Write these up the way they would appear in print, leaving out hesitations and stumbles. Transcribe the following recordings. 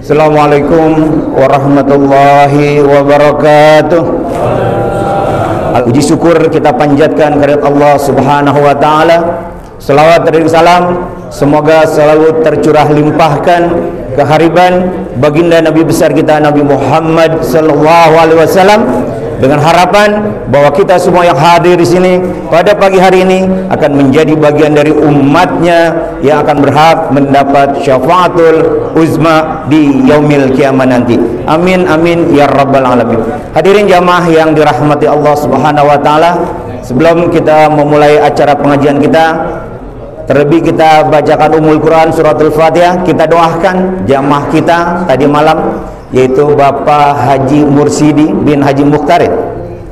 Assalamualaikum warahmatullahi wabarakatuh. Puji syukur kita panjatkan kehadirat Allah Subhanahu wa taala. Selawat dan salam semoga selalu tercurah limpahkan kehariban baginda Nabi besar kita Nabi Muhammad sallallahu alaihi wasallam, dengan harapan bahwa kita semua yang hadir di sini pada pagi hari ini akan menjadi bagian dari umatnya yang akan berhak mendapat syafaatul uzma di yaumil kiamat nanti. Amin amin ya rabbal alamin. Hadirin jamaah yang dirahmati Allah Subhanahu wa taala, sebelum kita memulai acara pengajian kita, terlebih kita bacakan Ummul Quran suratul Fatihah. Kita doakan jamaah kita tadi malam, yaitu Bapak Haji Mursidi bin Haji Mukhtarin.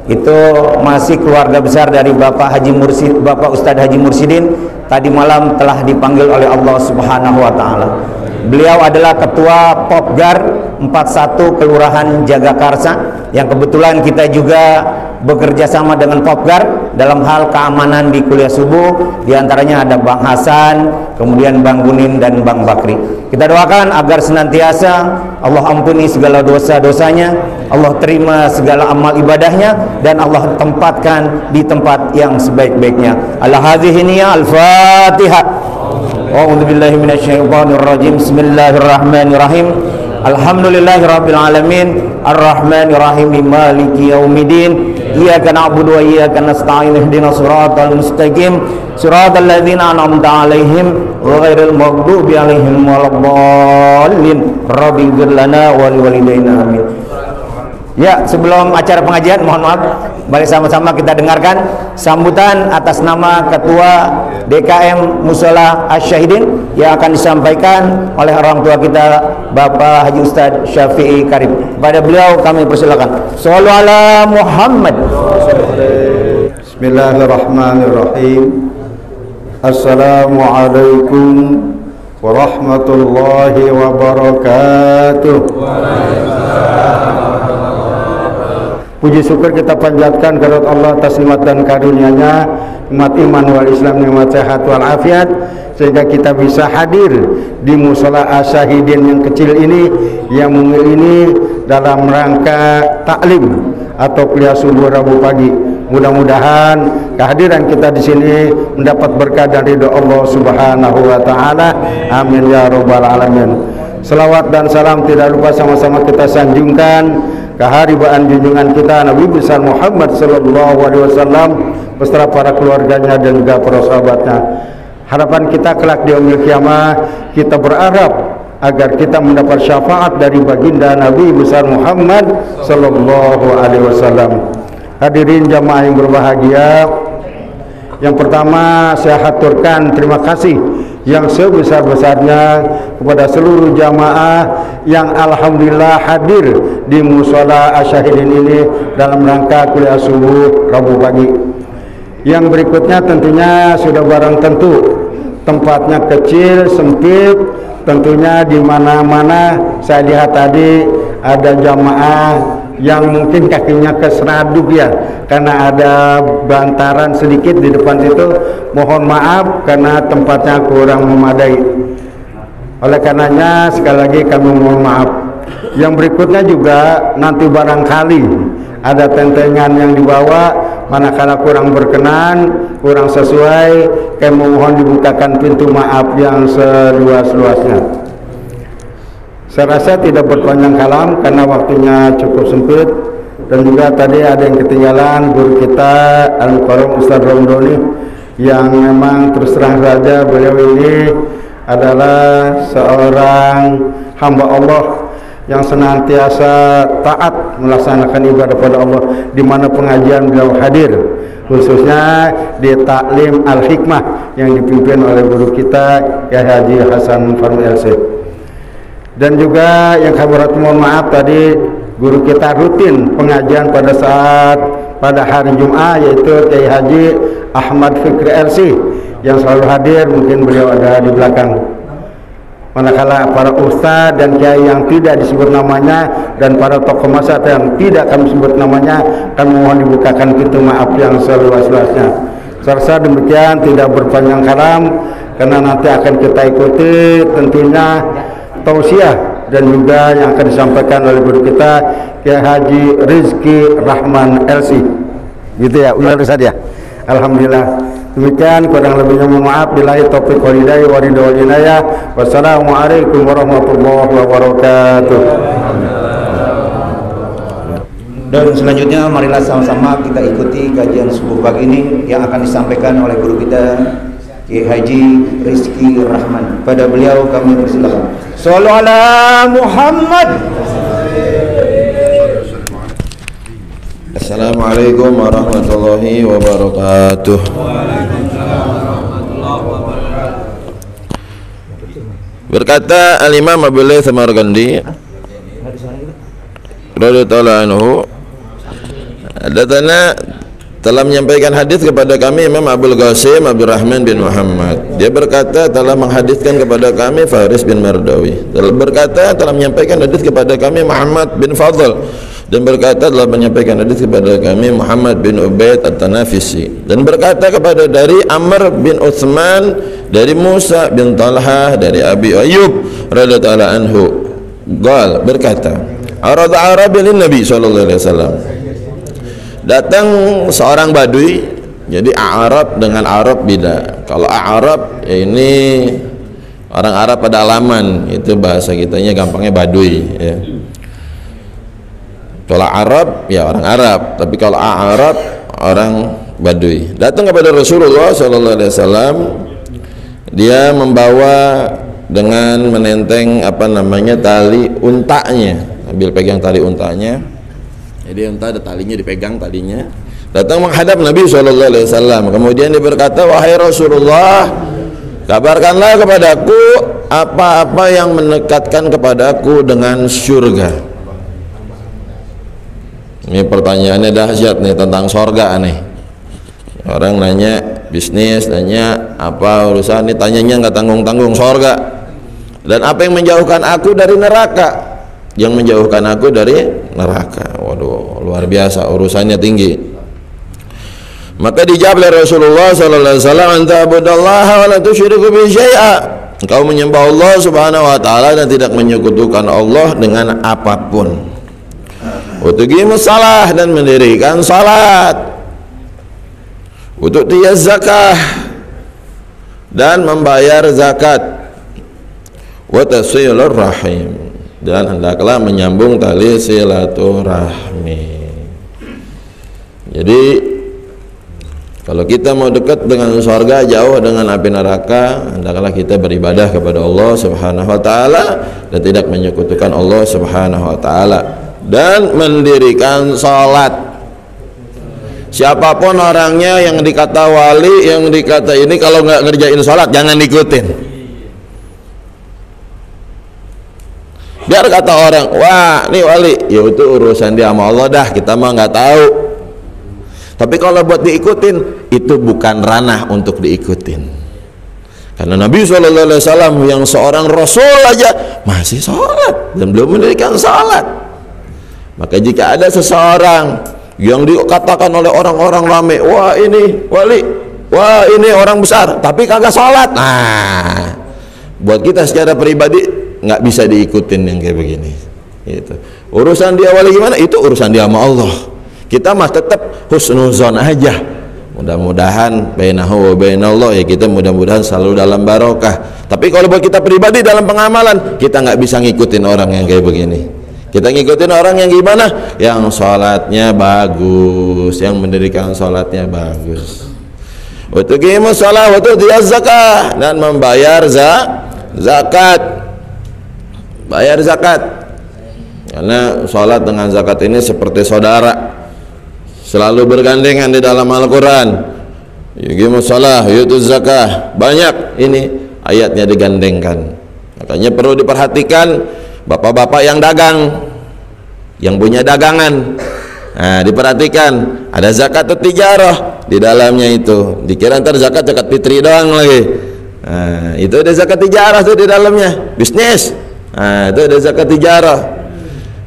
Itu masih keluarga besar dari Bapak Haji Mursid, Bapak Ustadz Haji Mursidin. Tadi malam telah dipanggil oleh Allah Subhanahu wa taala. Beliau adalah ketua Popgar 41 Kelurahan Jagakarsa, yang kebetulan kita juga bekerja sama dengan Popgar dalam hal keamanan di kuliah subuh. Di antaranya ada Bang Hasan, kemudian Bang Gunin dan Bang Bakri. Kita doakan agar senantiasa Allah ampuni segala dosa-dosanya, Allah terima segala amal ibadahnya, dan Allah tempatkan di tempat yang sebaik-baiknya. Al-hadhihi niyya al-Fatihah. A'udzu billahi minasyaitonir rajim. Bismillahirrahmanirrahim. Alhamdulillahirabbil alamin, arrahmanir rahim, maliki yaumiddin. Iyyaka na'budu wa iyyaka nasta'in. Ihdinas siratal mustaqim, siratal ladzina an'amta 'alaihim ghairil maghdubi 'alaihim waladdallin. Rabbighfir lana wa liwalidayna amin. Ya, sebelum acara pengajian, mohon maaf, mari sama-sama kita dengarkan sambutan atas nama Ketua DKM Mushola Asy-Syahidin yang akan disampaikan oleh orang tua kita, Bapak Haji Ustadz Syafi'i Karim. Pada beliau kami persilakan. Shallu ala Muhammad. Bismillahirrahmanirrahim. Assalamualaikum warahmatullahi wabarakatuh. Puji syukur kita panjatkan kepada Allah atas nikmat dan karunia-Nya, nikmat iman wal Islam, nikmat sehat wal afiat, sehingga kita bisa hadir di Mushola Asy-Syahidin yang kecil ini, yang mungil ini, dalam rangka taklim atau kuliah subuh Rabu pagi. Mudah-mudahan kehadiran kita di sini mendapat berkah dan ridho Allah Subhanahu wa taala. Amin ya rabbal alamin. Selawat dan salam tidak lupa sama-sama kita sanjungkan keharibaan junjungan kita Nabi besar Muhammad sallallahu alaihi wasallam beserta para keluarganya dan juga para sahabatnya. Harapan kita kelak di yaumil kiamah, kita berharap agar kita mendapat syafaat dari baginda Nabi besar Muhammad sallallahu alaihi wasallam. Hadirin jamaah yang berbahagia, yang pertama saya haturkan terima kasih yang sebesar-besarnya kepada seluruh jamaah yang alhamdulillah hadir di Mushola Asy-Syahidin ini dalam rangka kuliah subuh Rabu pagi. Yang berikutnya tentunya sudah barang tentu tempatnya kecil, sempit, tentunya di mana-mana saya lihat tadi ada jamaah yang mungkin kakinya keseraduk ya, karena ada bantaran sedikit di depan situ. Mohon maaf karena tempatnya kurang memadai. Oleh karenanya sekali lagi kami mohon maaf. Yang berikutnya juga nanti barangkali ada tentengan yang dibawa, manakala kurang berkenan, kurang sesuai, kami mohon dibukakan pintu maaf yang seluas-luasnya. Saya rasa tidak berpanjang kalam karena waktunya cukup sempit. Dan juga tadi ada yang ketinggalan guru kita Al-Mukarram Ustaz Romdoni, yang memang terus terang saja beliau ini adalah seorang hamba Allah yang senantiasa taat melaksanakan ibadah pada Allah di mana pengajian beliau hadir, khususnya di Taklim Al-Hikmah yang dipimpin oleh guru kita Kiai Haji Hasan Farmi LC. Dan juga yang kami mohon maaf tadi guru kita rutin pengajian pada hari Jumat, yaitu Kiai Haji Ahmad Fikri LC yang selalu hadir, mungkin beliau ada di belakang. Manakala para ustaz dan kiai yang tidak disebut namanya dan para tokoh masyarakat yang tidak kami sebut namanya, kami mohon dibukakan pintu maaf yang seluas-luasnya. Serta demikian tidak berpanjang kalam, karena nanti akan kita ikuti tentunya tausiah dan juga yang akan disampaikan oleh guru kita Kiai Haji Rizki Rahman LC. Gitu ya, benar Ustaz ya. Alhamdulillah. Demikian, kurang lebihnya mohon maaf. Billahi taufiq wal hidayah wa ridha wal inayah. Wassalamualaikum warahmatullahi wabarakatuh. Dan selanjutnya marilah sama-sama kita ikuti kajian subuh pagi ini yang akan disampaikan oleh guru kita Kiai Haji Rizki Rahman. Pada beliau kami persilakan. Shallallahu ala Muhammad. Assalamualaikum warahmatullahi wabarakatuh. Berkata Al-Imam Abu Layth Samarqandi radhiyallahu anhu, datana telah menyampaikan hadis kepada kami Imam Abdul Qasim Abdul Rahman bin Muhammad. Dia berkata telah menghadiskan kepada kami Faris bin Mardawi. Dia berkata telah menyampaikan hadis kepada kami Muhammad bin Fadl. Dan berkata telah menyampaikan hadis kepada kami Muhammad bin Ubaid At-Tanafisi. Dan berkata kepada dari Amr bin Utsman, dari Musa bin Talhah, dari Abi Ayyub radhiyallahu anhu, qal berkata, arada Arabi lin Nabi sallallahu alaihi wasallam. Datang seorang badui. Jadi Arab dengan Arab beda. Kalau Arab ini orang Arab pedalaman, itu bahasa kitanya gampangnya badui ya. Kalau Arab ya orang Arab, tapi kalau Arab orang Badui. Datang kepada Rasulullah sallallahu alaihi wasallam, dia membawa dengan menenteng tali untanya, sambil pegang tali untanya. Jadi unta ada talinya, dipegang talinya. Datang menghadap Nabi sallallahu alaihi wasallam. Kemudian dia berkata, "Wahai Rasulullah, kabarkanlah kepadaku apa-apa yang mendekatkan kepadaku dengan surga." Ini pertanyaannya dahsyat nih tentang surga nih. Orang nanya bisnis, nanya apa urusan, ini tanyanya nggak tanggung-tanggung surga. Dan apa yang menjauhkan aku dari neraka? Yang menjauhkan aku dari neraka. Waduh, luar biasa, urusannya tinggi. Maka dijawab oleh Rasulullah sallallahu alaihi wasallam, "Anta abudallaha wa la tusyriku bihi syai'a." Engkau menyembah Allah Subhanahu wa taala dan tidak menyekutukan Allah dengan apapun. Utuqimus salah dan mendirikan salat, ututiyaz zakah dan membayar zakat, wa tasilur rahim dan hendaklah menyambung tali silaturahmi. Jadi kalau kita mau dekat dengan surga, jauh dengan api neraka, hendaklah kita beribadah kepada Allah Subhanahu wa taala dan tidak menyekutukan Allah Subhanahu wa taala, dan mendirikan salat. Siapapun orangnya yang dikata wali, yang dikata ini, kalau nggak ngerjain salat jangan ikutin. Biar kata orang, wah ini wali, ya itu urusan dia sama Allah dah, kita mah nggak tahu. Tapi kalau buat diikutin, itu bukan ranah untuk diikutin. Karena Nabi SAW yang seorang Rasul aja masih sholat dan belum mendirikan salat. Maka jika ada seseorang yang dikatakan oleh orang-orang ramai, wah ini wali, wah ini orang besar, tapi kagak sholat, nah buat kita secara pribadi nggak bisa diikutin yang kayak begini. Gitu. Urusan dia wali gimana, itu urusan dia sama Allah. Kita mah tetap husnuzon aja. Mudah-mudahan bainahu wa bainallah, ya kita mudah-mudahan selalu dalam barokah. Tapi kalau buat kita pribadi dalam pengamalan, kita nggak bisa ngikutin orang yang kayak begini. Kita ngikutin orang yang gimana? Yang sholatnya bagus, yang mendirikan sholatnya bagus. Wa tuqimus shalah wa tu'tiyaz zakah, dan membayar zakat. Bayar zakat. Karena sholat dengan zakat ini seperti saudara, selalu bergandengan di dalam Al-Quran. Yuqimus shalah yutuz zakah, banyak ini ayatnya digandengkan. Makanya perlu diperhatikan bapak-bapak yang dagang, yang punya dagangan. Nah, diperhatikan ada zakat tijarah di dalamnya itu. Dikira ntar zakat fitri doang lagi. Nah, itu ada zakat tijarah tuh di dalamnya, bisnis. Nah, itu ada zakat tijarah.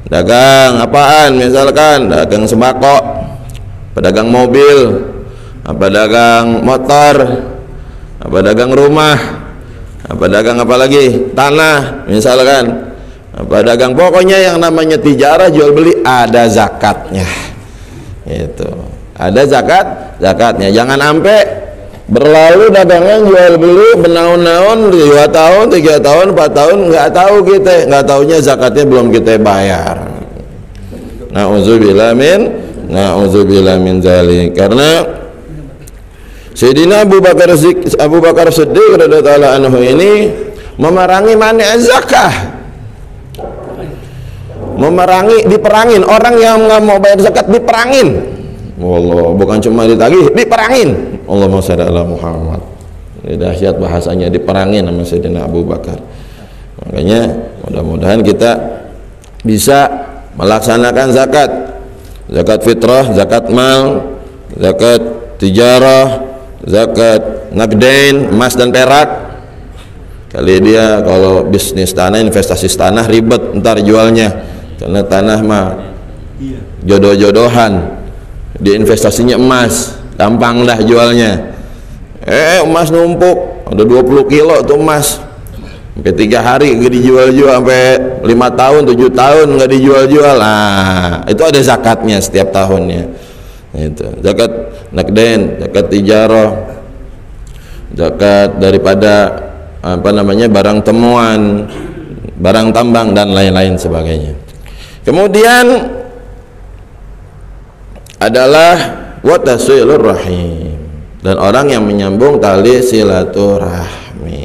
Dagang apaan? Misalkan dagang sembako, pedagang mobil, apa dagang motor, apa dagang rumah, apa dagang apa lagi, tanah misalkan, apa dagang, pokoknya yang namanya tijarah, jual beli, ada zakatnya. Itu ada zakatnya. Jangan sampai berlalu dagangan jual beli bernaun-naun 2 tahun, 3 tahun, 4 tahun nggak tahu kita, nggak taunya zakatnya belum kita bayar. Na'udzubillah min zalik. Karena Sayyidina Abu Bakar Siddiq radhiyallahu anhu ini memerangi mani' zakah, memerangi, diperangin orang yang nggak mau bayar zakat, diperangin. Wallah, bukan cuma ditagih, diperangin. Allahumma shalli ala Muhammad. Ini dahsyat bahasanya, diperangin sama Sayyidina Abu Bakar. Makanya mudah-mudahan kita bisa melaksanakan zakat fitrah, zakat mal, zakat tijarah, zakat nagdain, emas dan perak. Kali dia kalau bisnis tanah, investasi tanah ribet ntar jualnya, karena tanah mah jodoh-jodohan. Dia investasinya emas, gampang dah jualnya. Emas numpuk, ada 20 kilo tuh emas, sampai 3 hari nggak dijual-jual, sampai 5 tahun 7 tahun nggak dijual-jual. Nah, itu ada zakatnya setiap tahunnya. Itu zakat naqdain, zakat tijarah, zakat daripada apa namanya, barang temuan, barang tambang dan lain-lain sebagainya. Kemudian adalah watasilur rahim, dan orang yang menyambung tali silaturahmi.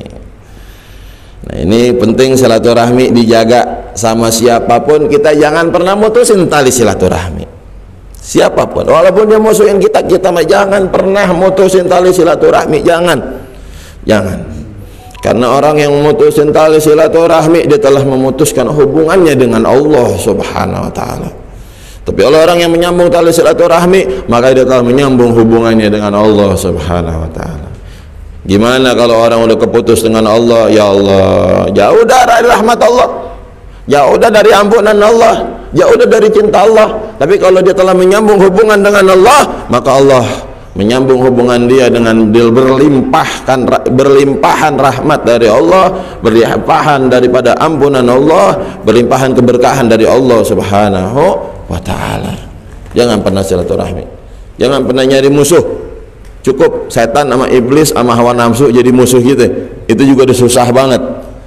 Nah, ini penting, silaturahmi dijaga sama siapapun. Kita jangan pernah mutusin tali silaturahmi, siapapun, walaupun dia musuhin kita, kita mah jangan pernah mutusin tali silaturahmi. Jangan. Karena orang yang memutusin tali silaturahmi, dia telah memutuskan hubungannya dengan Allah Subhanahu wa ta'ala. Tapi orang yang menyambung tali silaturahmi, maka dia telah menyambung hubungannya dengan Allah Subhanahu wa ta'ala. Gimana kalau orang udah keputus dengan Allah? Ya Allah, jauh dari rahmat Allah, jauh dari ampunan Allah, jauh dari cinta Allah. Tapi kalau dia telah menyambung hubungan dengan Allah, maka Allah menyambung hubungan dia dengan berlimpahan rahmat dari Allah, berlimpahan daripada ampunan Allah, berlimpahan keberkahan dari Allah Subhanahu wa ta'ala. Jangan pernah silaturahmi, jangan pernah nyari musuh. Cukup setan sama iblis sama hawa nafsu jadi musuh gitu, itu juga udah susah banget.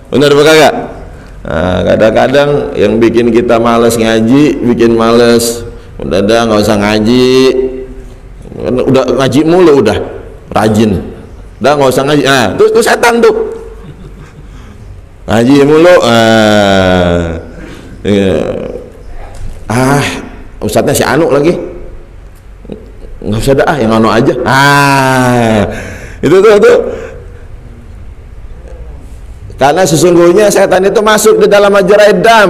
Benar apa kagak? Nah, kadang-kadang yang bikin kita males ngaji, bikin males, udah nggak usah ngaji, udah ngaji mulu, udah rajin, udah nggak usah ngaji. Nah, terus setan tuh ngaji mulu. Ustadznya si Anu lagi, nggak usah dah, yang Anu aja. Itu tuh. Karena sesungguhnya setan itu masuk di dalam ajaran dam,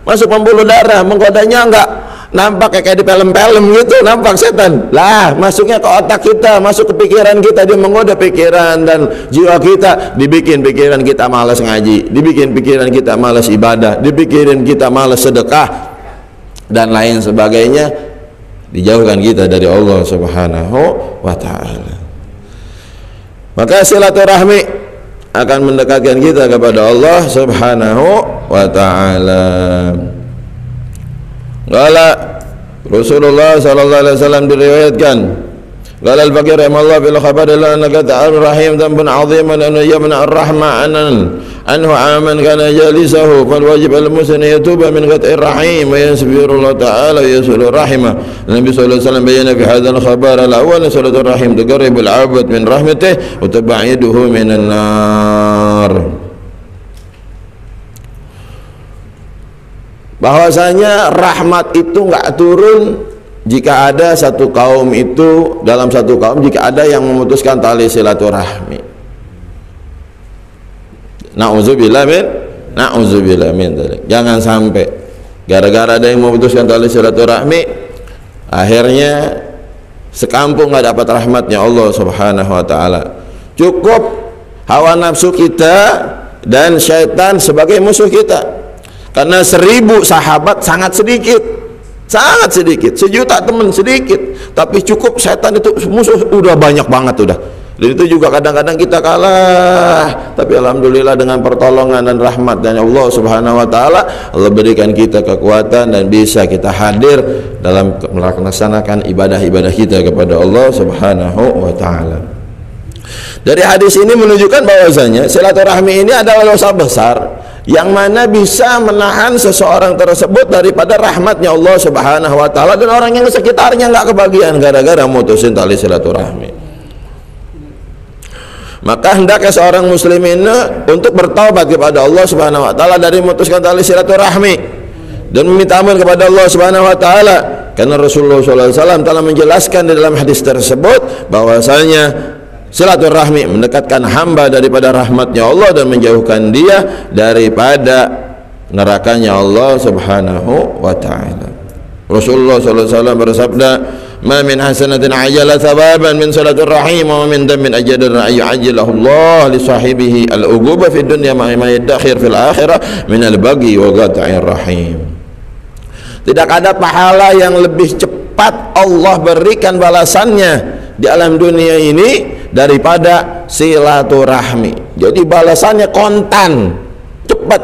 masuk pembuluh darah, menggodanya enggak nampak kayak di film-film gitu, nampak setan lah, masuknya ke otak kita, masuk ke pikiran kita, dia menggoda pikiran dan jiwa kita, dibikin pikiran kita malas ngaji, dibikin pikiran kita malas ibadah, dipikirin kita malas sedekah dan lain sebagainya, dijauhkan kita dari Allah Subhanahu wa ta'ala. Maka silaturahmi akan mendekatkan kita kepada Allah Subhanahu wa ta'ala. Qala Rasulullah sallallahu alaihi wasallam, diriwayatkan Qala al-Faqih rahimahullah fil khabar annaka ta'al rahim dhanbun 'aziman an yamna ar-rahma anhu 'aman kana jalisahu fal wajib al-muslim yatuba min qat'ir rahim wa yasbiru Allah ta'ala wa yasulu rahimah. Nabi sallallahu alaihi wasallam bayyana fi hadzal khabar al-awwal salatul rahim tuqarribul 'abd min rahmatih wa tab'iduhu minan nar. Bahwasanya rahmat itu enggak turun jika ada satu kaum itu, dalam satu kaum jika ada yang memutuskan tali silaturahmi. Na'udzubillah min dzalik. Jangan sampai gara-gara ada yang memutuskan tali silaturahmi akhirnya sekampung nggak dapat rahmatnya Allah Subhanahu wa taala. Cukup hawa nafsu kita dan syaitan sebagai musuh kita. Karena 1000 sahabat sangat sedikit, 1 juta teman sedikit, tapi cukup setan itu musuh udah banyak banget udah. Dan itu juga kadang-kadang kita kalah, tapi alhamdulillah dengan pertolongan dan rahmat dari Allah Subhanahu wa taala, Allah berikan kita kekuatan dan bisa kita hadir dalam melaksanakan ibadah-ibadah kita kepada Allah Subhanahu wa taala. Dari hadis ini menunjukkan bahwasanya silaturahmi ini adalah dosa besar yang mana bisa menahan seseorang tersebut daripada rahmatnya Allah Subhanahu wa taala, dan orang yang sekitarnya nggak kebagian gara-gara mutusin tali silaturahmi. Maka hendaknya seorang muslim ini untuk bertaubat kepada Allah Subhanahu wa taala dari memutuskan tali silaturahmi dan meminta ampun kepada Allah Subhanahu wa taala, karena Rasulullah SAW telah menjelaskan di dalam hadis tersebut bahwasanya silaturahmi mendekatkan hamba daripada rahmatnya Allah dan menjauhkan dia daripada nerakanya Allah Subhanahu wa taala. Rasulullah SAW bersabda, "Ma min hasanatin ajala thawaban min silaturahim wa min damin ajadar ayyu'ajjilahu Allah li sahibihi al-uquba fid dunya ma yadakhir fil akhirah min al-baghi wa qat'ir rahim." Tidak ada pahala yang lebih cepat Allah berikan balasannya di alam dunia ini daripada silaturahmi. Jadi balasannya kontan, cepat.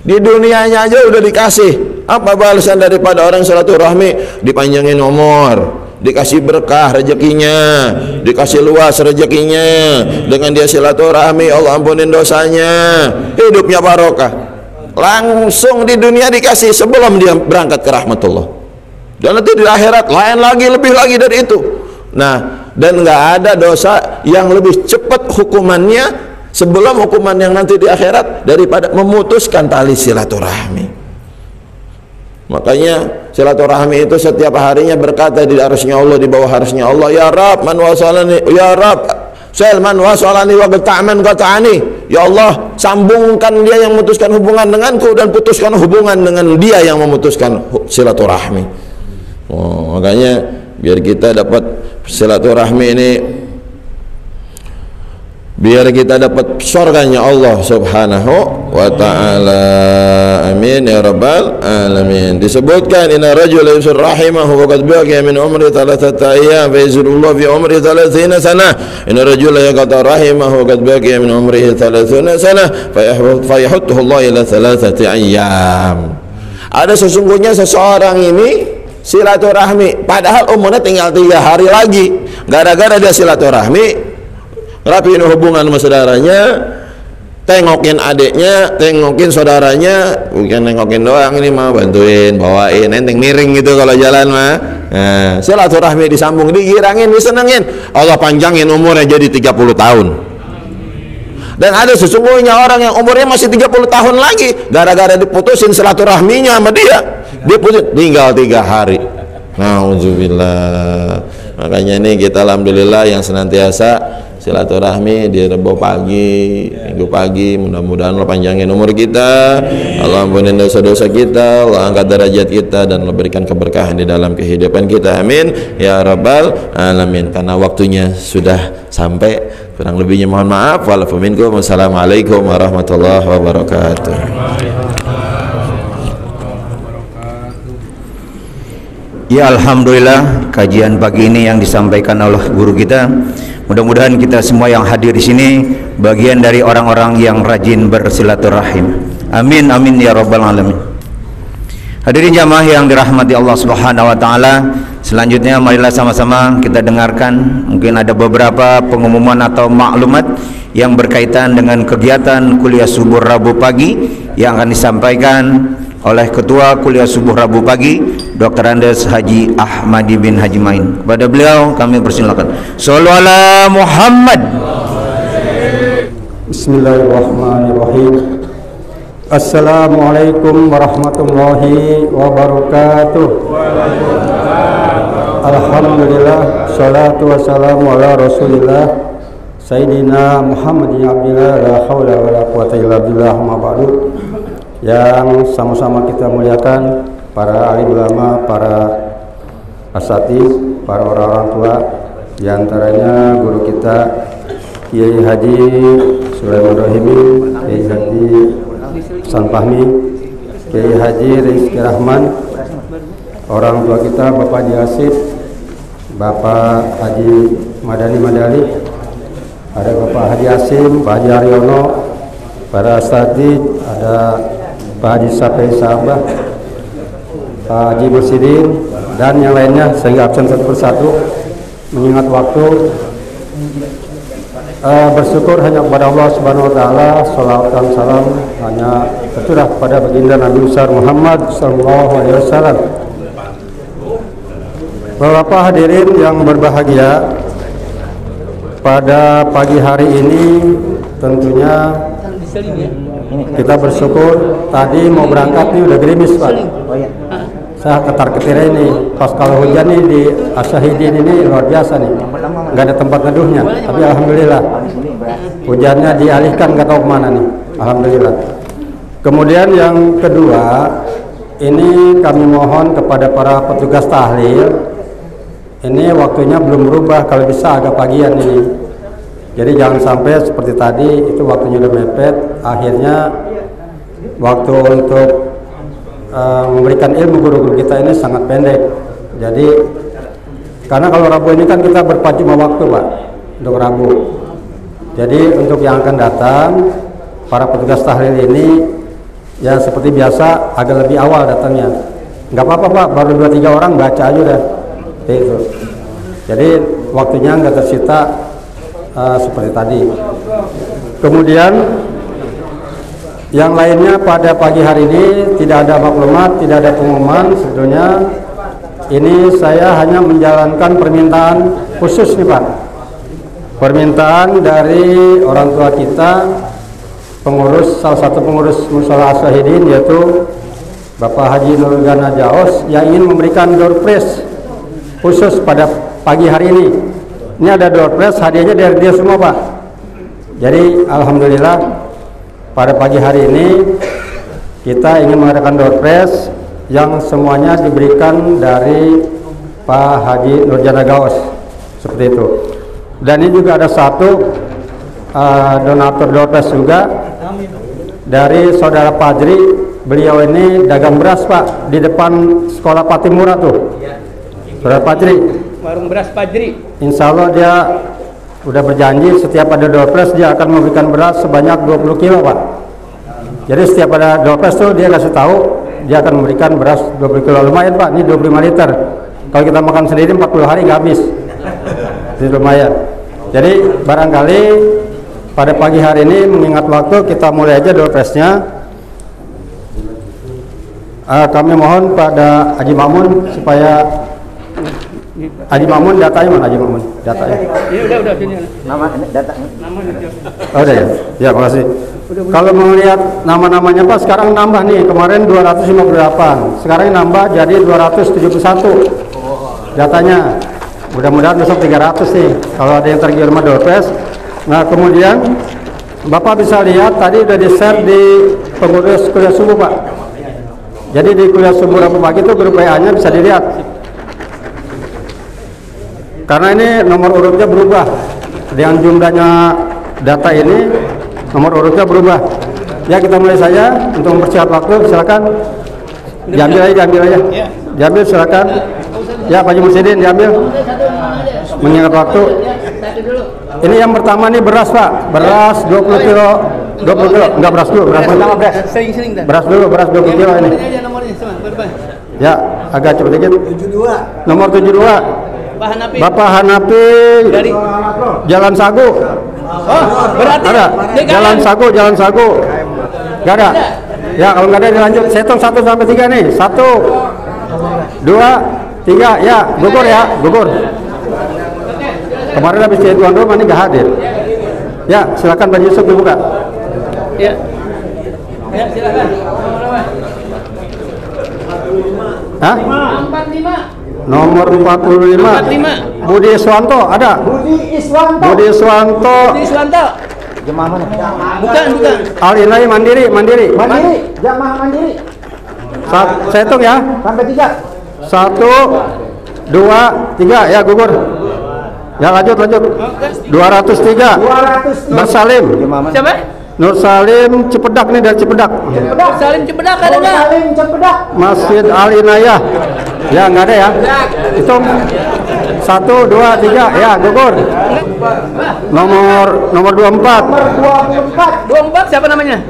Di dunianya aja udah dikasih. Apa balasan daripada orang silaturahmi? Dipanjangin umur, dikasih berkah rezekinya, dikasih luas rezekinya. Dengan dia silaturahmi Allah ampunin dosanya, hidupnya barokah. Langsung di dunia dikasih sebelum dia berangkat ke rahmatullah. Dan nanti di akhirat lain lagi, lebih lagi dari itu. Nah, dan nggak ada dosa yang lebih cepat hukumannya sebelum hukuman yang nanti di akhirat daripada memutuskan tali silaturahmi. Makanya silaturahmi itu setiap harinya berkata di arasnya Allah, di bawah arasnya Allah, "Ya Rabb, man wasalani, ya Rabb, sel man wasalani wa qata'man qata'ani." Ya Allah, sambungkan dia yang memutuskan hubungan denganku dan putuskan hubungan dengan dia yang memutuskan silaturahmi. Oh, makanya biar kita dapat silaturahmi ini, biar kita dapat surganya Allah Subhanahu wa taala. Amin ya rabbal alamin. Disebutkan inna rajula yusur rahimahu wa qad baqiya min umri 3 ayyam fa yazurullah fi umri 30 sanah. Inna rajula yaqta rahimahu wa qad baqiya min umrihi 30 sanah fa yahuttuhu Allah ila 3 ayyam. Ada sesungguhnya seseorang ini silaturahmi padahal umurnya tinggal 3 hari lagi, gara-gara dia silaturahmi rapiin hubungan sama saudaranya, tengokin adiknya, tengokin saudaranya, bukan tengokin doang, ini mah bantuin bawain enteng miring gitu kalau jalan mah. Nah, silaturahmi disambung, digirangin, disenengin, Allah panjangin umurnya jadi 30 tahun. Dan ada sesungguhnya orang yang umurnya masih 30 tahun lagi, gara-gara diputusin silaturahminya sama dia, dia putus tinggal 3 hari. Nauzubillah. Makanya ini kita alhamdulillah yang senantiasa silaturahmi di Rebo pagi, Minggu pagi, mudah-mudahan Allah panjangin umur kita, Allah ampunin dosa-dosa kita, Allah angkat derajat kita, dan Allah berikan keberkahan di dalam kehidupan kita. Amin ya rabbal alamin. Karena waktunya sudah sampai, kurang lebihnya mohon maaf. Wassalamualaikum warahmatullahi wabarakatuh. Ya alhamdulillah, kajian pagi ini yang disampaikan oleh guru kita, mudah-mudahan kita semua yang hadir di sini bagian dari orang-orang yang rajin bersilaturahim. Amin amin ya rabbal alamin. Hadirin jamaah yang dirahmati Allah Subhanahu wa taala, selanjutnya marilah sama-sama kita dengarkan, mungkin ada beberapa pengumuman atau maklumat yang berkaitan dengan kegiatan kuliah subuh Rabu pagi yang akan disampaikan oleh Ketua Kuliah Subuh Rabu Pagi, Dr. Andes Haji Ahmadi bin Haji Main. Kepada beliau kami persilakan. Shallu ala Muhammad. Bismillahirrahmanirrahim. Assalamualaikum warahmatullahi wabarakatuh. Alhamdulillah, salatu wassalamu ala rasulillah Sayyidina Muhammadin abdillah, la hawla wa la quwata illa billah, ma ba'du. Yang sama-sama kita muliakan para alim ulama, para asatidz, para orang-orang tua, diantaranya guru kita Kiai Haji Sulaiman Rohimi, Kiai Haji Hasan Fahmi, Kiai Haji Rizki Rahman, orang tua kita Bapak Haji Asif, Bapak Haji Madani Madali, ada Bapak Haji Asim, Pak Haji Aryono, para asatidz, ada Pak Haji Sapai Sabah, Pak Haji Mursidin, dan yang lainnya, sehingga absen satu persatu. Mengingat waktu, bersyukur hanya kepada Allah Subhanahu wa taala, salawat dan salam hanya tercurah kepada baginda Nabi besar Muhammad sallallahu alaihi wasallam. Bapak hadirin yang berbahagia, pada pagi hari ini tentunya kita bersyukur. Tadi mau berangkat nih udah gerimis, Pak. Saya ketar-ketir ini, pas kalau hujan nih di Asyahidin ini luar biasa nih, nggak ada tempat neduhnya. Tapi alhamdulillah hujannya dialihkan, nggak tahu kemana nih. Alhamdulillah. Kemudian yang kedua, ini kami mohon kepada para petugas tahlil, ini waktunya belum berubah, kalau bisa agak pagian ini. Jadi jangan sampai seperti tadi, itu waktunya udah mepet, akhirnya waktu untuk memberikan ilmu guru-guru kita ini sangat pendek. Jadi karena kalau Rabu ini kan kita berpacu waktu, Pak, untuk Rabu. Jadi untuk yang akan datang, para petugas tahlil ini ya seperti biasa agak lebih awal datangnya. Nggak apa-apa, Pak, baru 2-3 orang baca aja udah. Itu. Jadi waktunya nggak tersita seperti tadi. Kemudian yang lainnya pada pagi hari ini tidak ada maklumat, tidak ada pengumuman. Sebetulnya ini saya hanya menjalankan permintaan khusus nih, Pak. Permintaan dari orang tua kita, pengurus, salah satu pengurus Mushola Asyahidin, yaitu Bapak Haji Nurgana Jaos, yang ingin memberikan door prize khusus pada pagi hari ini. Ini ada door prize, hadiahnya dari dia semua, Pak. Jadi alhamdulillah pada pagi hari ini kita ingin mengadakan door prize yang semuanya diberikan dari Pak Haji Nurjana Gaos, seperti itu. Dan ini juga ada satu donatur door prize juga dari saudara Fajri. Beliau ini dagang beras, Pak, di depan sekolah Patimura tuh. Saudara Fajri, warung beras Fajri. Insya Allah dia udah berjanji setiap ada door prize dia akan memberikan beras sebanyak 20 kilo, Pak. Jadi setiap ada door prize tuh dia kasih tahu dia akan memberikan beras 20 kilo. Lumayan, Pak, ini 25 liter. Kalau kita makan sendiri 40 hari nggak habis. Jadi lumayan. Jadi barangkali pada pagi hari ini mengingat waktu, kita mulai aja door prize-nya. Kami mohon pada Haji Mamun supaya Haji Mamun datanya mana, Haji Mamun? Datanya. Iya, udah sini. Nama data. Oh, udah ya. Ya, makasih. Kalau melihat nama-namanya, Pak, sekarang nambah nih. Kemarin 258. Sekarang nambah jadi 271. Datanya. Mudah-mudahan besok 300 nih. Kalau ada yang tergiur sama door prize. Nah, kemudian Bapak bisa lihat tadi udah di-share di pengurus kuliah subuh, Pak. Jadi di kuliah subuh Rabu pagi itu grup WA-nya bisa dilihat. Karena ini nomor urutnya berubah. Dengan jumlahnya data ini, nomor urutnya berubah. Ya, kita mulai saja untuk mempercepat waktu. Silakan diambil aja. Diambil silakan. Ya, Pak Haji Mursidin diambil. Mengingat waktu. Ini yang pertama nih beras, Pak. Beras 20 kilo 20 kilo. Enggak, beras dulu, beras dulu. Sering-sering dah. Beras dulu, beras 20 kilo ini. Ini aja nomornya sama, berapa? Ya, agak cepet dikit. 72. Nomor 72. Pak Hanafi. Bapak Hanafi Dari Jalan Sagu. Oh, berarti Ada. DKM. Jalan Sagu. Gak ada. Ya, kalau nggak ada dilanjut. Saya hitung 1 sampai 3 nih. 1, 2, 3. Ya, gugur ya, gugur. Kemarin habis tuan rumah ini nggak hadir. Ya, silakan Pak Yusuf dibuka. Ya. Ya, silakan. Hah? 45. Nomor 45. 45. Budi Iswanto ada. Budi Iswanto. Di Iswanto. Bukan. Al-Inai Mandiri. Jamaah mandiri Saya hitung ya. sampai 3. 1, 2, 3. Ya, gugur. Ya, lanjut. 203. 200 Mas Salim. Siapa? Nur Salim Cipedak nih, dari Cipedak. Salim Cipedak ada nggak? Salim Cepedak. Masjid Al-Inayah. Ya, nggak ada ya. Hitung 1, 2, 3. Ya, gugur. Nomor 24. 24 siapa namanya?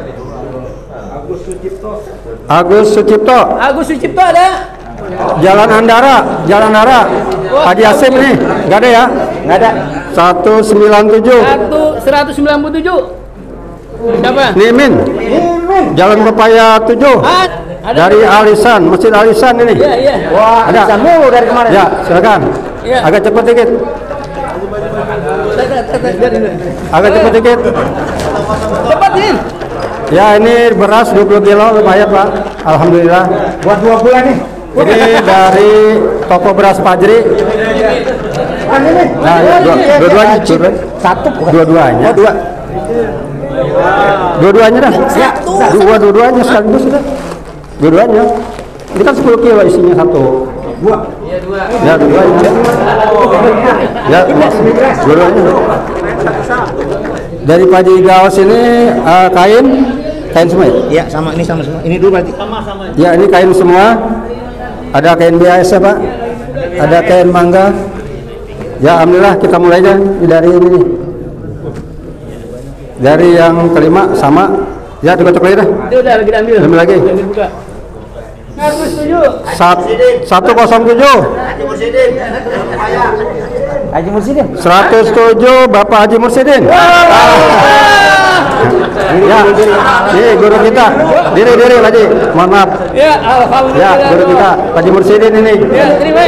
Agus Sucipto. Agus Sucipto ada? Jalan Andara. Haji Asim nih. Nggak ada ya? Enggak ada. 197. 197. Siapa? Nimin. Jalan Pepaya 7. Ada Dari Alisan, Masjid Alisan ini. Iya. Wah, Ada. ada mulu dari kemarin. Ya, silakan. Iya. Agak cepet dikit. Cepat ini. Ya, ini beras 20 kilo lumayan Pak. Alhamdulillah. Buat 2 bulan nih. Ini dari toko beras Fajri. Kan ini. Nah, dua-duanya. Satu. Dua-duanya. Dua-duanya dah. Ya, dua-duanya sekaligus sudah. Dua-duanya. Ini kan 10 kilo isinya satu. Ya, dua-duanya. Ya, dua-duanya. Dari Paji Gaos ini kain semua ya? Iya, sama ini sama semua. Ini dulu berarti. Ya, ini kain semua. Ada kain biasa Pak. Ada kain mangga. Ya, alhamdulillah kita mulai aja dari ini nih. Dari yang kelima sama. Ya, tutup lagi dah. Itu udah lagi diambil. Ambil lagi. Buka. Agus 7. 107. Haji Mursidin. 107 Bapak Haji Mursidin. Ya, ini guru kita. Diri Haji. Mohon maaf. Ya, alhamdulillah. Ya, guru kita Haji Mursidin ini. Ya, terima.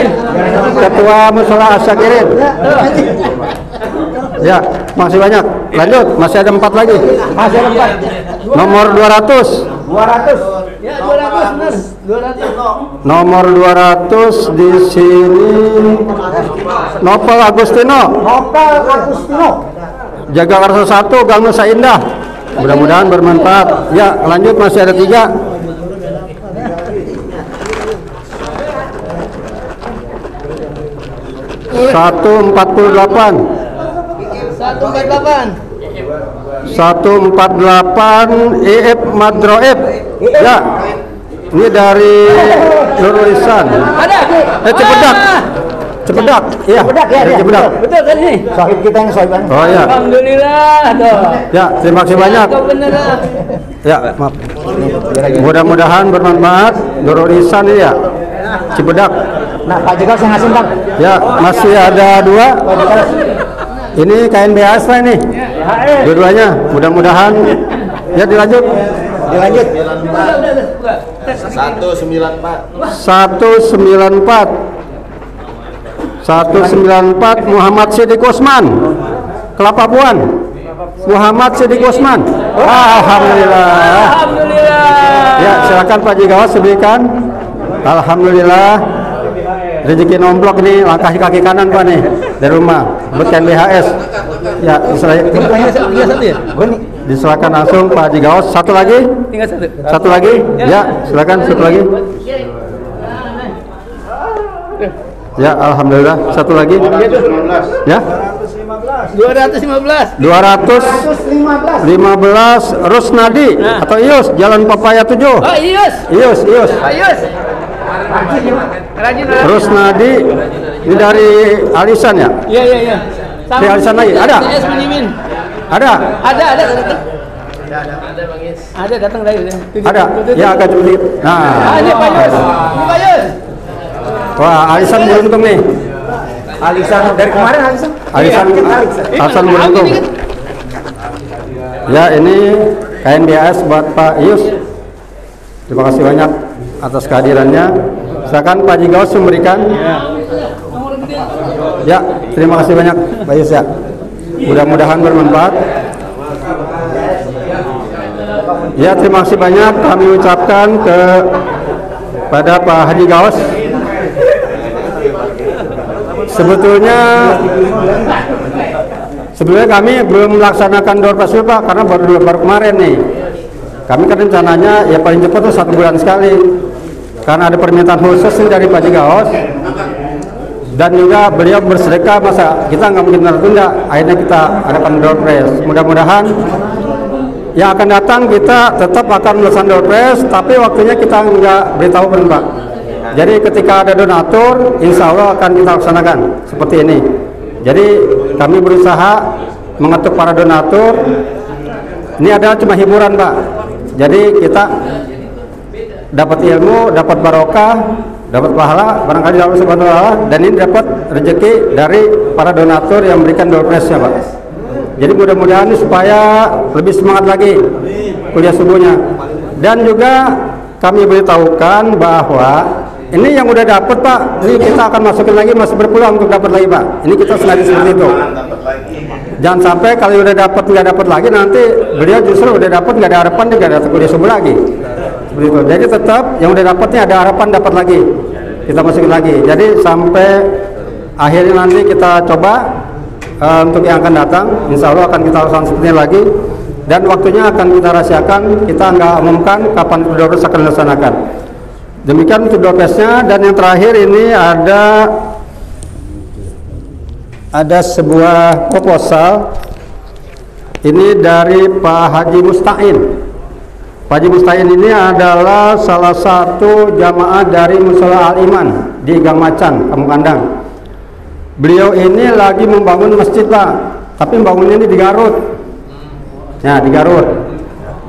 Ketua Mushola Asyakirin. Ya, masih banyak. Lanjut, masih ada 4 lagi. Masih ada 4. Nomor 200. 200. Ya, 200, Mas. 200. Nomor 200 di sini Nopal Agustino. Nopal Agustino. Jagakarsa 1, Gang Nusa Indah. Mudah-mudahan bermanfaat. Ya, lanjut masih ada 3. Satu 48. 148 EF Madroef. Ya, ini dari Nurulisan. Ada. Cepedak. Iya, Cepedak, ya, dari ya. Cepedak. Betul kan ini? Sahib kita yang sahiban. Oh ya, Alhamdulillah. Tuh. ya terima kasih banyak. Kau bener. Ya, maaf. Mudah-mudahan bermanfaat. Nurulisan ya, Cipedak. Nah, Pak Jegal saya ngasih Bang. Ya, masih ada 2. Ini kain biasa ini. Dua-duanya. Mudah-mudahan. Ya, dilanjut. 194 Muhammad Siddiq Usman, Kelapa Buan. Muhammad Siddiq Usman. Alhamdulillah. Ya, silakan Pak Jigawas berikan. Alhamdulillah. Rezeki nomblok nih, langkah kaki kanan Pak nih dari rumah. Bukan BHS. Ya, diserahkan langsung Pak Jigawas. Satu lagi. Tinggal satu. Satu lagi. Ya, silakan satu lagi. Ya, alhamdulillah. Satu lagi. Ya. 215. 215 Rusnadi atau Ius, Jalan Papaya 7. Oh, Ius. Ius. Ius. Rajin. Rusnadi ini dari Alisan ya? Iya. Dari Alisan lagi. Ada? CS Menyimin. Ada. Ada. Ada datang dari. Ada? Ya agak sulit. Nah, Ini Pak Yus. Ini Pak Yus. wah Alisan beruntung nih. Alisan dari kemarin Alisan. Alisan beruntung. Ya ini kain BAS buat Pak Yus. Terima kasih banyak atas kehadirannya. Silakan Pak Jigaos memberikan. Ya, terima kasih banyak Pak Yus ya. Mudah-mudahan bermanfaat. Ya, terima kasih banyak kami ucapkan kepada Pak Haji Gaos. Sebetulnya kami belum melaksanakan door prize Pak karena baru kemarin nih. Kami kan rencananya ya paling cepat tuh 1 bulan sekali. Karena ada permintaan khusus dari Pak Haji Gaos. Dan juga beliau bersedekah, masa kita nggak mungkin tertunda. Akhirnya kita adakan door prize. Mudah-mudahan yang akan datang kita tetap akan melaksanakan door prize, tapi waktunya kita nggak beritahu Pak. Jadi ketika ada donatur, insya Allah akan kita laksanakan seperti ini. Jadi kami berusaha mengetuk para donatur. Ini adalah cuma hiburan Pak. Jadi kita dapat ilmu, dapat barokah, dapat pahala, barangkali Allah Subhanahu wa taala, dan ini dapat rezeki dari para donatur yang memberikan door prize-nya Pak. Jadi mudah-mudahan supaya lebih semangat lagi kuliah subuhnya. Dan juga kami beritahukan bahwa ini yang udah dapat Pak, jadi kita akan masukin lagi, masih berpeluang untuk dapat lagi Pak. Ini kita sengaja seperti itu. Jangan sampai kalau udah dapat nggak dapat lagi, nanti beliau justru udah dapat nggak ada harapan, nggak ada kuliah subuh lagi. Seperti itu. Jadi tetap yang udah dapatnya ada harapan dapat lagi, kita masukin lagi. Jadi sampai akhirnya nanti kita coba untuk yang akan datang, insya Allah akan kita lakukan seperti ini lagi. Dan waktunya akan kita rahasiakan, kita nggak umumkan kapan door prize akan dilaksanakan. Demikian untuk door prize-nya. Dan yang terakhir ini ada sebuah proposal ini dari Pak Haji Mustain. Pak Haji Mustain ini adalah salah satu jamaah dari Mushola Al-Iman di Gang Macan, Kampung Kandang. Beliau ini lagi membangun masjid Pak, tapi membangunnya ini di Garut. Ya, di Garut.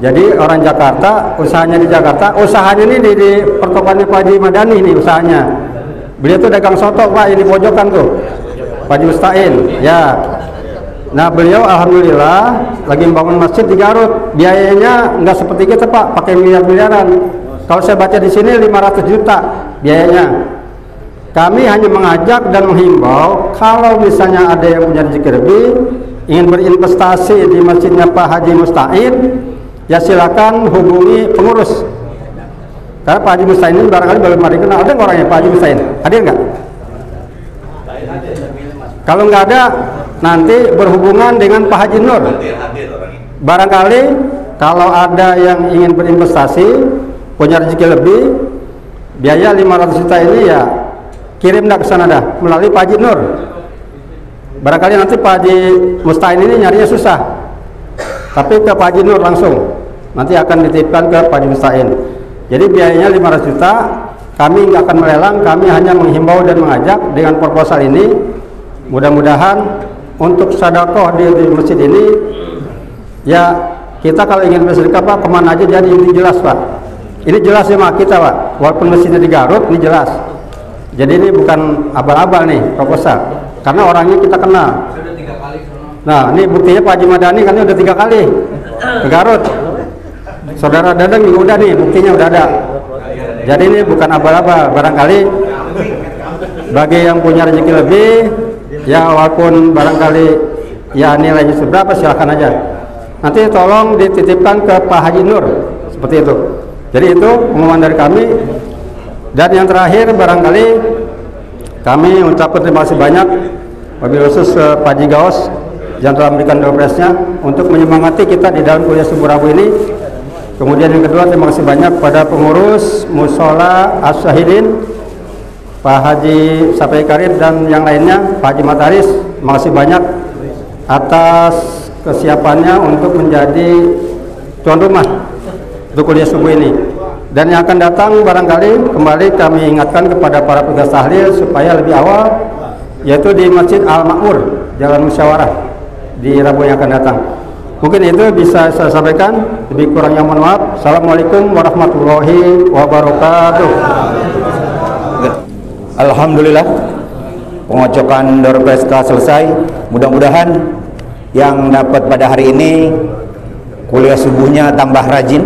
Jadi orang Jakarta, usahanya di Jakarta, usahanya ini di pertokoannya Pak Haji Madani ini usahanya. Beliau tuh dagang soto Pak, ini pojokan tuh. Pak Haji Mustain, ya. Nah beliau alhamdulillah lagi membangun masjid di Garut. Biayanya nggak seperti kita Pak, pakai miliar-miliaran. Kalau saya baca di sini 500 juta biayanya. Kami hanya mengajak dan menghimbau kalau misalnya ada yang punya rezeki lebih, ingin berinvestasi di masjidnya Pak Haji Mustain, ya silakan hubungi pengurus. Karena Pak Haji Mustain ini barangkali belum ada kenal. Ada nggak orangnya Pak Haji Mustain? Hadir nggak? Kalau nggak ada, nanti berhubungan dengan Pak Haji Nur. Barangkali kalau ada yang ingin berinvestasi, punya rezeki lebih, biaya 500 juta ini ya kirim dah ke sana dah melalui Pak Haji Nur. Barangkali nanti Pak Haji Mustain ini nyarinya susah, tapi ke Pak Haji Nur langsung. Nanti akan dititipkan ke Pak Haji Mustain. Jadi biayanya 500 juta. Kami nggak akan melelang, kami hanya menghimbau dan mengajak dengan proposal ini. Mudah-mudahan untuk sedekah di masjid ini, ya kita kalau ingin bersedekah Pak kemana aja, jadi ini jelas Pak. Ini jelas ya kita Pak, walaupun masjidnya di Garut, ini jelas. Jadi ini bukan abal-abal nih proposal, karena orangnya kita kenal. Nah ini buktinya Pak Haji Madani kan udah 3 kali ke Garut. Saudara Dadang juga udah nih, buktinya udah ada. Jadi ini bukan abal-abal, barangkali bagi yang punya rezeki lebih, ya walaupun barangkali ya nilainya seberapa silahkan aja. Nanti tolong dititipkan ke Pak Haji Nur, seperti itu. Jadi itu pengumuman dari kami. Dan yang terakhir barangkali kami ucapkan terima kasih banyak wabil khusus Pak Haji Gaos yang telah memberikan door prize-nya untuk menyemangati kita di dalam kuliah subuh Rabu ini. Kemudian yang kedua terima kasih banyak pada pengurus Mushola As-Syahidin, Pak Haji Sapai Karim dan yang lainnya, Pak Haji Mataris, terima kasih banyak atas kesiapannya untuk menjadi tuan rumah untuk kuliah subuh ini. Dan yang akan datang barangkali kembali kami ingatkan kepada para petugas tahlil supaya lebih awal, yaitu di Masjid Al-Makmur, Jalan Musyawarah di Rabu yang akan datang. Mungkin itu bisa saya sampaikan, lebih kurangnya mohon maaf. Assalamualaikum warahmatullahi wabarakatuh. Alhamdulillah, pengocokan door PSK selesai. Mudah-mudahan yang dapat pada hari ini kuliah subuhnya tambah rajin.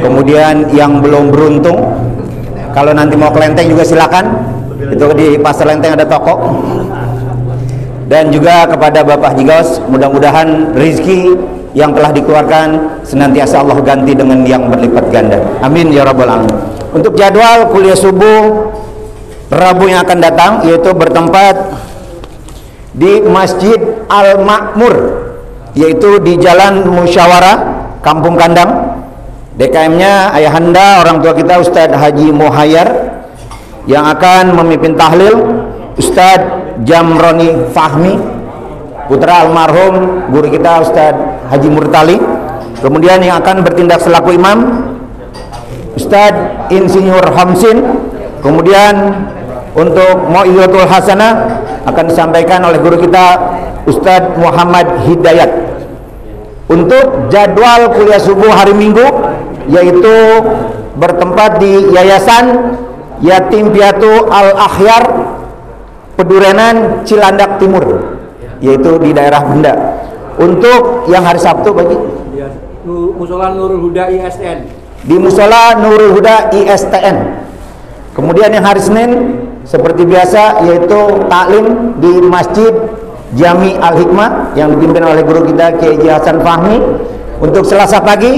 Kemudian yang belum beruntung, kalau nanti mau ke Lenteng juga silakan. Itu di Pasar Lenteng ada toko. Dan juga kepada Bapak Jigaos, mudah-mudahan rezeki yang telah dikeluarkan senantiasa Allah ganti dengan yang berlipat ganda. Amin ya rabbal alamin. Untuk jadwal kuliah subuh Rabu yang akan datang, yaitu bertempat di Masjid Al-Makmur, yaitu di Jalan Musyawarah, Kampung Kandang. DKM-nya ayahanda orang tua kita Ustadz Haji Muhayyar, yang akan memimpin tahlil Ustadz Jamroni Fahmi, putra almarhum guru kita Ustadz Haji Murtali. Kemudian yang akan bertindak selaku imam Ustadz Insinyur Hamsin. Kemudian untuk Mau'izatul Hasanah akan disampaikan oleh guru kita Ustadz Muhammad Hidayat. Untuk jadwal kuliah subuh hari Minggu, yaitu bertempat di Yayasan Yatim Piatu Al-Akhyar Pedurenan Cilandak Timur, yaitu di daerah Benda. Untuk yang hari Sabtu bagi Musola Nurul Huda ISTN. Di Musola Nurul Huda ISTN. Kemudian yang hari Senin seperti biasa yaitu taklim di Masjid Jami Al-Hikmah yang dipimpin oleh guru kita Kiai Hasan Fahmi. Untuk Selasa pagi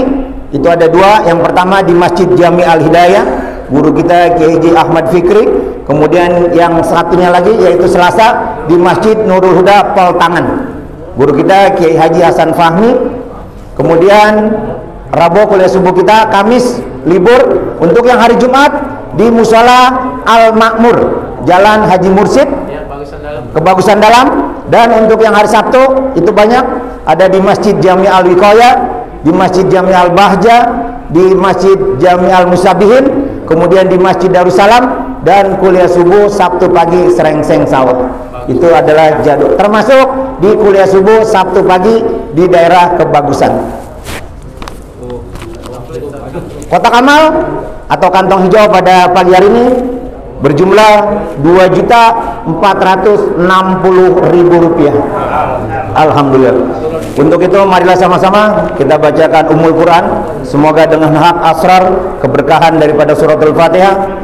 itu ada dua. Yang pertama di Masjid Jami Al-Hidayah, guru kita Kiai Ahmad Fikri. Kemudian yang satunya lagi yaitu Selasa di Masjid Nurul Huda Poltangan, guru kita Kiai Haji Hasan Fahmi. Kemudian Rabu kuliah subuh kita, Kamis libur. Untuk yang hari Jumat di Musola Al-Makmur, Jalan Haji Mursid, Kebagusan Dalam. Dan untuk yang hari Sabtu itu banyak, ada di Masjid Jami Al-Wiqayah, di Masjid Jami Al-Bahja, di Masjid Jami Al-Musabihin, kemudian di Masjid Darussalam. Dan kuliah subuh Sabtu pagi Serengseng Sawah. Itu adalah jadwal, termasuk di kuliah subuh Sabtu pagi di daerah Kebagusan. Kotak amal atau kantong hijau pada pagi hari ini berjumlah Rp2.460.000. Alhamdulillah. Untuk itu marilah sama-sama kita bacakan Ummul Quran. Semoga dengan hak asrar keberkahan daripada surat Al-Fatihah,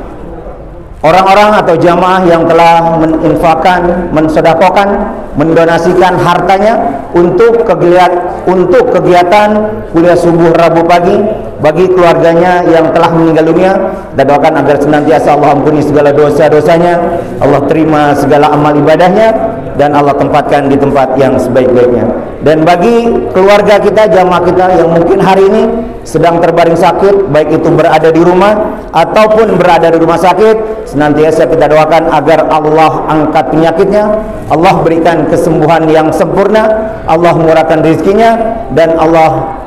orang-orang atau jamaah yang telah menginfakkan, mensedekahkan, mendonasikan hartanya untuk kegiatan kuliah subuh Rabu pagi bagi keluarganya yang telah meninggal dunia, kita doakan agar senantiasa Allah ampuni segala dosa-dosanya, Allah terima segala amal ibadahnya, dan Allah tempatkan di tempat yang sebaik-baiknya. Dan bagi keluarga kita, jamaah kita yang mungkin hari ini sedang terbaring sakit, baik itu berada di rumah ataupun berada di rumah sakit, senantiasa kita doakan agar Allah angkat penyakitnya, Allah berikan kesembuhan yang sempurna, Allah murahkan rezekinya, dan Allah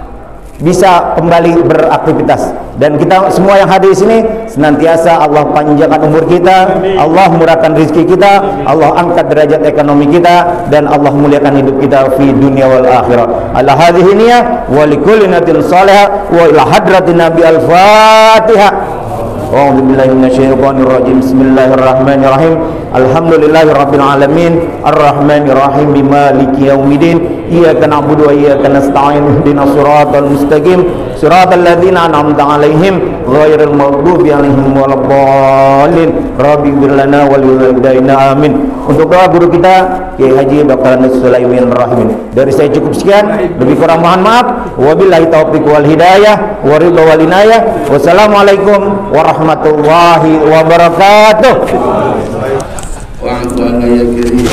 bisa kembali beraktivitas. Dan kita semua yang hadir di sini senantiasa Allah panjangkan umur kita, Allah murahkan rezeki kita, Allah angkat derajat ekonomi kita, dan Allah muliakan hidup kita fi dunia wal akhirah. Ala hadhihi niyah wa likulli niyatin salihah wa ila hadratin nabi al-Fatihah. A'udzu billahi minasyaitonir rajim. Bismillahirrahmanirrahim. Alhamdulillahirabbil alamin, arrahmanir rahim, maliki yaumiddin. Iyyaka na'budu wa iyyaka nasta'in. Ihdinas siratal mustaqim, siratal ladzina an'amta 'alaihim ghairil maghdubi 'alaihim waladdallin. Rabbi ighfir lana wa liwalidayna amin. Untuk doa guru kita Kiai Haji Dr. Andes Sulaiman Rahimin. Dari saya cukup sekian, lebih kurang mohon maaf. Wabillahi taufiq wal hidayah wa ridha wal inayah. Wassalamualaikum warahmatullahi wabarakatuh. Wa'afana ya karim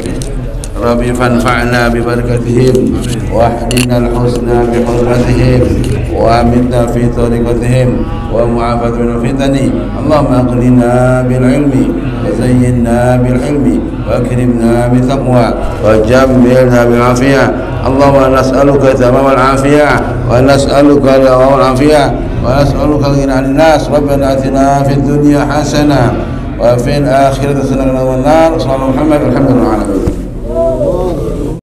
Rabbi fanfa'na bibarakatihim wahdina al-husna bihurmatihim wa aminna fi tariqatihim wa mu'afat min fitani. Allahumma aqlina bil ilmi wa zayyinna bil ilmi wa akrimna bil taqwa wa jammilna bil afiyah. Allahumma nas'aluka tamamal afiyah wa nas'aluka al afiyah wa nas'aluka al-ghina 'anil nas. Rabbana atina fid dunya hasanah wa fil akhirati hasanah wa qina adzabannar. Sallallahu alaihi wa sallam.